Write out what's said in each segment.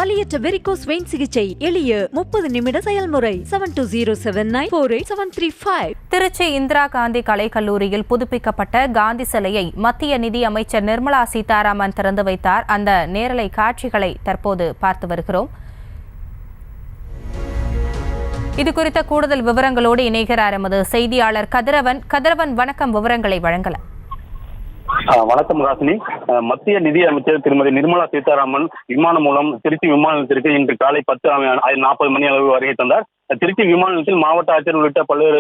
வலியற்ற varicose vein சிகிச்சை எளிய 30 நிமிட செயல்முறை 7207948735. திருச்சி இந்திரா காந்தி கலைக்கல்லூரியில் புதுப்பிக்கப்பட்ட காந்தி சிலையை மத்திய நிதி அமைச்சர் நிர்மலா சீதாராமன் திறந்து வைத்தார். அந்த நேரலை காட்சிகளை தற்போது பார்த்து வருகிறோம். இது குறித்த கூடுதல் விவரங்களோடு இணைகிறார் எமது செய்தியாளர் கதிரவன். வணக்கம், விவரங்களை வழங்கலாம். வணக்கம் ராசினி. மத்திய நிதி அமைச்சர் திருமதி நிர்மலா சீதாராமன் விமானம் மூலம் திருச்சி விமான நிலையத்திற்கு இன்று காலை 10:40 மணி அளவு வருகை தந்தார். திருச்சி விமான நிலையத்தில் மாவட்ட ஆட்சியர் உள்ளிட்ட பல்வேறு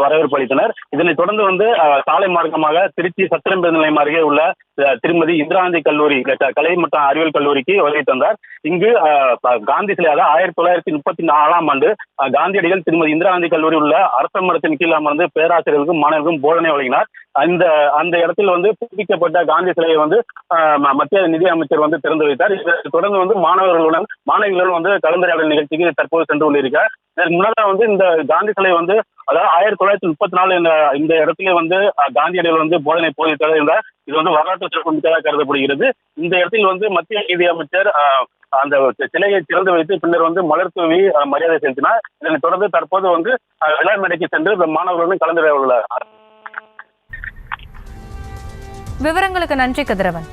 வரவேற்பு அளித்தனர். இதனைத் தொடர்ந்து சாலை மார்க்கமாக திருச்சி சத்திரம் பேருந்து நிலையம் அருகே உள்ள திருமதி இந்திரா காந்தி கல்லூரி கலை மற்றும் அறிவியல் கல்லூரிக்கு வருகை தந்தார். இங்கு காந்தி சிலையாக 1934ஆம் ஆண்டு காந்தியடிகள் திருமதி இந்திரா காந்தி கல்லூரி உள்ள அரச மரத்தின் கீழ் அமர்ந்து பேராசிரியர்களுக்கும் மாணவர்களுக்கும் போதனை வழங்கினார். அந்த இடத்தில் புதுப்பிக்கப்பட்ட காந்தி சிலையை மத்திய நிதி அமைச்சர் திறந்து வைத்தார். இதைத் தொடர்ந்து மாணவிகளுடன் கலந்துரையாடல் நிகழ்ச்சிக்கு தற்போது சென்று கொண்டிருக்கிறார். முன்னதாக இந்த காந்தி சிலை அதாவது 1934 இந்த இடத்திலே காந்தியடிகள் போதனை போதித்தார் என்ற இது வரலாற்று சிறப்புமிக்கதாக கருதப்படுகிறது. இந்த இடத்தில் மத்திய நிதி அமைச்சர் அந்த சிலையை திறந்து வைத்து பின்னர் மலர் தூவி மரியாதை செலுத்தினார். இதனைத் தொடர்ந்து தற்போது விழா மேடைக்கு சென்று மாணவர்களுடன் கலந்துரையாட உள்ளார். விவரங்களுக்கு நன்றி கதிரவன்.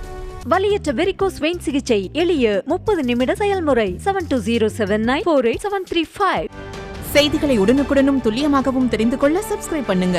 வலியற்ற வெரிகோஸ் வெயின் சிகிச்சை எளிய 30 நிமிட செயல்முறை 7207948735. செய்திகளை உடனுக்குடனும் துல்லியமாகவும் தெரிந்து கொள்ள சப்ஸ்கிரைப் பண்ணுங்க.